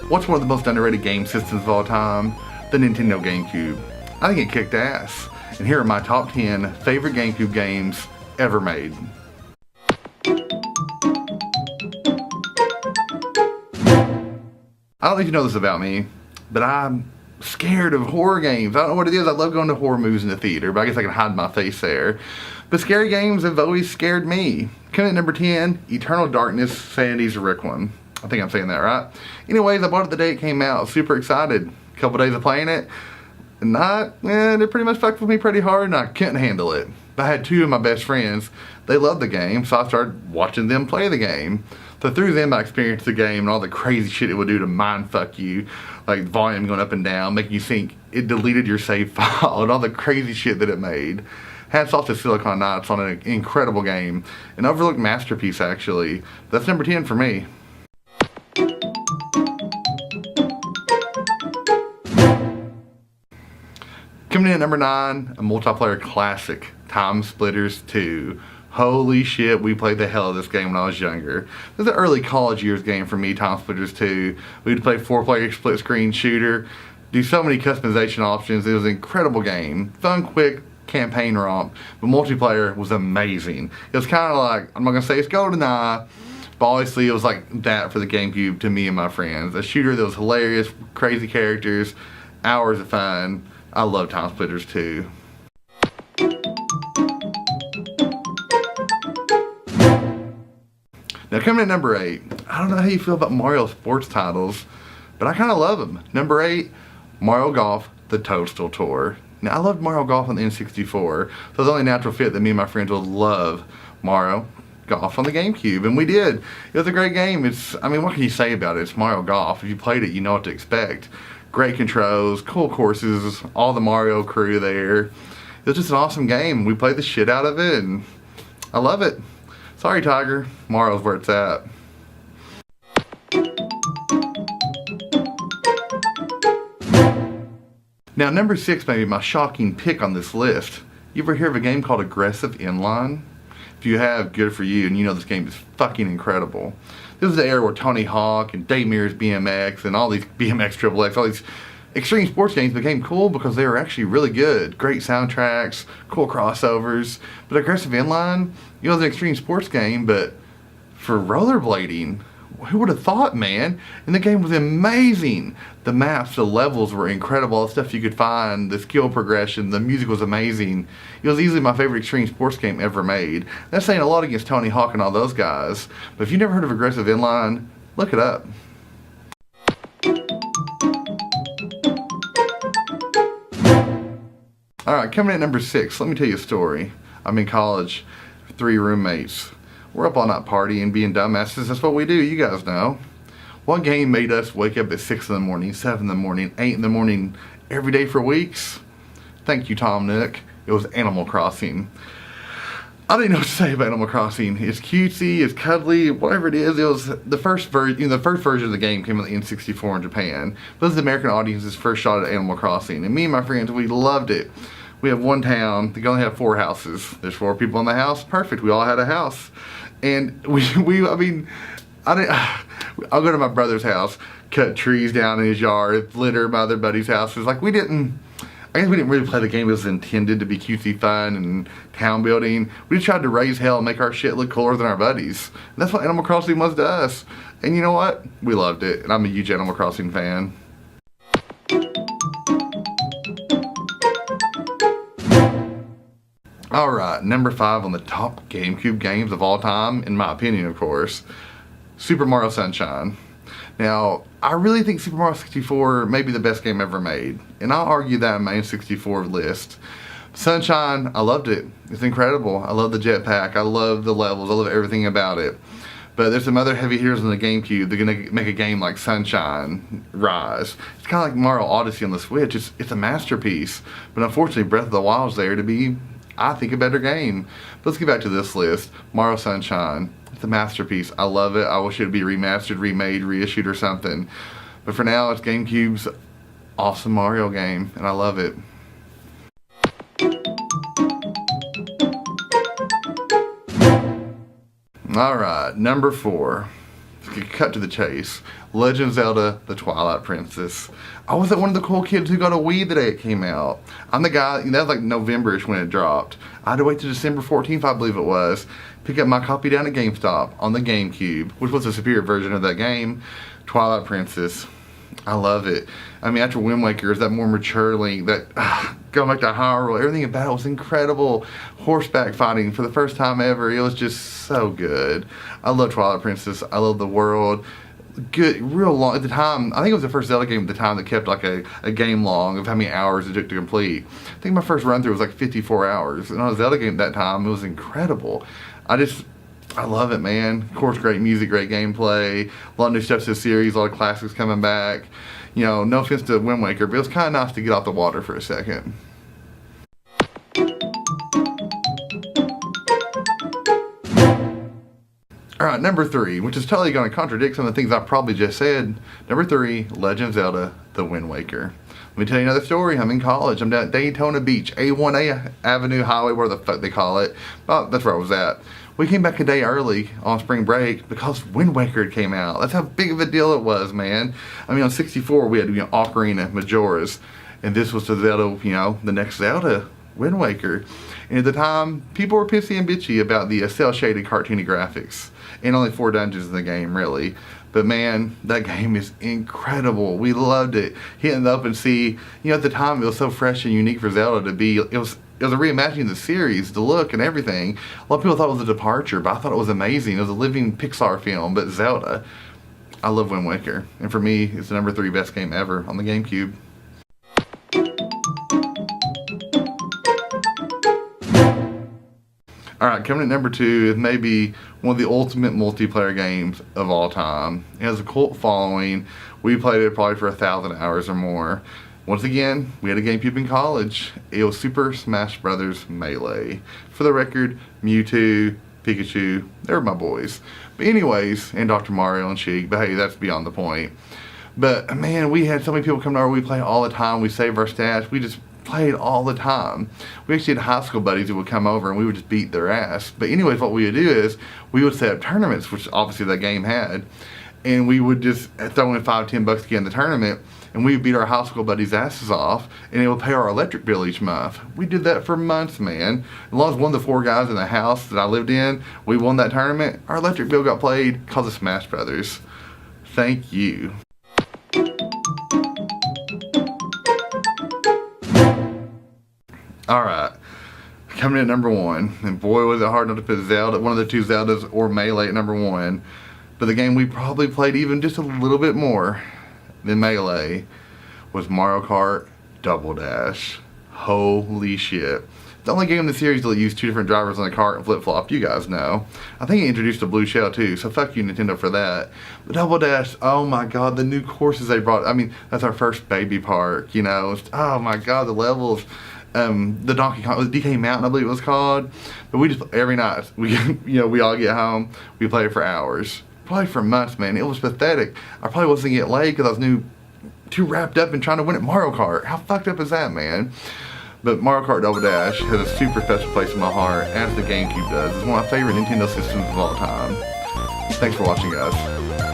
What's one of the most underrated game systems of all time? The Nintendo GameCube. I think it kicked ass. And here are my top 10 favorite GameCube games ever made. I don't know if you know this about me, but I'm scared of horror games. I don't know what it is. I love going to horror movies in the theater, but I guess I can hide my face there. But scary games have always scared me. Coming at number 10, Eternal Darkness, Sanity's Requiem. I think I'm saying that right. Anyways, I bought it the day it came out. Super excited. A couple days of playing it. And it pretty much fucked with me pretty hard and I couldn't handle it. But I had two of my best friends. They loved the game, so I started watching them play the game. So through them I experienced the game and all the crazy shit it would do to mind fuck you. Like volume going up and down, making you think it deleted your save file and all the crazy shit that it made. Hats off to Silicon Knights on an incredible game. An overlooked masterpiece actually. That's number 10 for me. Coming in at number 9, a multiplayer classic, Time Splitters 2. Holy shit, we played the hell of this game when I was younger. This is an early college years game for me, Time Splitters 2. We'd play 4-player split screen shooter, do so many customization options. It was an incredible game. Fun, quick campaign romp, but multiplayer was amazing. It was kind of like, I'm not going to say it's GoldenEye, but obviously it was like that for the GameCube to me and my friends. A shooter that was hilarious, crazy characters, hours of fun. I love Time Splitters 2. Now coming at number 8, I don't know how you feel about Mario sports titles, but I kind of love them. Number 8, Mario Golf, the Toadstool Tour. Now I loved Mario Golf on the N64, so it's only a natural fit that me and my friends would love Mario Golf on the GameCube, and we did. It was a great game. What can you say about it? It's Mario Golf. If you played it, you know what to expect. Great controls, cool courses, all the Mario crew there. It was just an awesome game. We played the shit out of it, and I love it. Sorry, Tiger. Mario's where it's at. Now, number 6 may be my shocking pick on this list. You ever hear of a game called Aggressive Inline? If you have, good for you, and you know this game is fucking incredible. This is the era where Tony Hawk and Dave Mirra's BMX and all these BMX Triple X, all these extreme sports games became cool because they were actually really good. Great soundtracks, cool crossovers. But Aggressive Inline, it was an extreme sports game, but for rollerblading, who would have thought, man? And the game was amazing. The maps, the levels were incredible. All the stuff you could find, the skill progression, the music was amazing. It was easily my favorite extreme sports game ever made. That's saying a lot against Tony Hawk and all those guys. But if you've never heard of Aggressive Inline, look it up. Alright, coming at number 6, let me tell you a story. I'm in college, 3 roommates. We're up all night partying, being dumbasses. That's what we do, you guys know. One game made us wake up at 6 in the morning, 7 in the morning, 8 in the morning, every day for weeks. Thank you, Tom Nook. It was Animal Crossing. I didn't know what to say about Animal Crossing. It's cutesy, it's cuddly, whatever it is. It was the first version. The first version of the game came on the N64 in Japan. This is the American audience's first shot at Animal Crossing, and me and my friends, we loved it. We have one town. They only have 4 houses. There's 4 people in the house. Perfect. We all had a house. And I'll go to my brother's house, cut trees down in his yard, litter my other buddy's houses. I guess we didn't really play the game. It was intended to be cutesy fun and town building. We just tried to raise hell and make our shit look cooler than our buddies. And that's what Animal Crossing was to us. And you know what? We loved it. And I'm a huge Animal Crossing fan. Alright, number 5 on the top GameCube games of all time, in my opinion of course, Super Mario Sunshine. Now, I really think Super Mario 64 may be the best game ever made, and I'll argue that in my N64 list. Sunshine, I loved it. It's incredible. I love the jetpack, I love the levels, I love everything about it. But there's some other heavy hitters on the GameCube that are going to make a game like Sunshine rise. It's kind of like Mario Odyssey on the Switch. It's a masterpiece, but unfortunately Breath of the Wild's there to be, I think, a better game. But let's get back to this list. Mario Sunshine. It's a masterpiece. I love it. I wish it would be remastered, remade, reissued or something. But for now, it's GameCube's awesome Mario game, and I love it. Alright, number 4. It's cut to the chase. Legend of Zelda: The Twilight Princess. I was one of the cool kids who got a Wii the day it came out. I'm the guy, that was like November-ish when it dropped. I had to wait till December 14th, I believe it was, pick up my copy down at GameStop on the GameCube, which was a superior version of that game, Twilight Princess. I love it. I mean, after Wind Waker is that more mature Link, that going back to Hyrule, everything about it was incredible. Horseback fighting for the first time ever, it was just so good. I love Twilight Princess. I love the world. Good, real long, at the time, I think it was the first Zelda game at the time that kept like a game long of how many hours it took to complete. I think my first run through was like 54 hours, and on a Zelda game at that time, it was incredible. I love it, man. Of course, great music, great gameplay, a lot of new stuff to the series, a lot of classics coming back. You know, no offense to Wind Waker, but it was kind of nice to get off the water for a second. Alright, number 3, which is totally going to contradict some of the things I probably just said. Number 3, Legend of Zelda: The Wind Waker. Let me tell you another story. I'm in college. I'm down at Daytona Beach, A1A Avenue Highway, where the fuck they call it. Well, that's where I was at. We came back a day early on spring break because Wind Waker came out. That's how big of a deal it was, man. I mean, on 64, we had, Ocarina, Majora's, and this was the Zelda, the next Zelda, Wind Waker. And at the time, people were pissy and bitchy about the cel-shaded cartoony graphics. And only 4 dungeons in the game, really. But man, that game is incredible. We loved it. Hitting the open sea, at the time it was so fresh and unique for Zelda to be, it was a reimagining of the series, the look and everything. A lot of people thought it was a departure, but I thought it was amazing. It was a living Pixar film, but Zelda. I love Wind Waker. And for me, it's the number 3 best game ever on the GameCube. Alright, coming at number 2 is maybe one of the ultimate multiplayer games of all time. It has a cult following. We played it probably for 1,000 hours or more. Once again, we had a GameCube in college. It was Super Smash Bros. Melee. For the record, Mewtwo, Pikachu, they were my boys. But anyways, and Dr. Mario and Sheik, but hey, that's beyond the point. But man, we had so many people come over, we play all the time, we save our stats, we just played all the time. We actually had high school buddies who would come over and we would just beat their ass. But anyways, what we would do is we would set up tournaments, which obviously that game had, and we would just throw in $5-10 to get in the tournament, and we would beat our high school buddies' asses off, and it would pay our electric bill each month. We did that for months, man. As long as one of the 4 guys in the house that I lived in, we won that tournament, our electric bill got paid because of Smash Brothers. Thank you. Alright, coming in at number 1, and boy was it hard not to put Zelda, one of the 2 Zeldas or Melee at number 1, but the game we probably played even just a little bit more than Melee was Mario Kart Double Dash. Holy shit. The only game in the series that used 2 different drivers on the cart and flip-flop, you guys know. I think it introduced a blue shell too, so fuck you Nintendo for that. But Double Dash, oh my god, the new courses they brought, I mean, that's our first baby park, oh my god, the levels. The Donkey Kong, the DK Mountain, I believe it was called. But we just, every night, we all get home, we play for hours. Probably for months, man. It was pathetic. I probably wasn't getting laid because I was too wrapped up in trying to win at Mario Kart. How fucked up is that, man? But Mario Kart Double Dash has a super special place in my heart, as the GameCube does. It's one of my favorite Nintendo systems of all time. Thanks for watching, guys.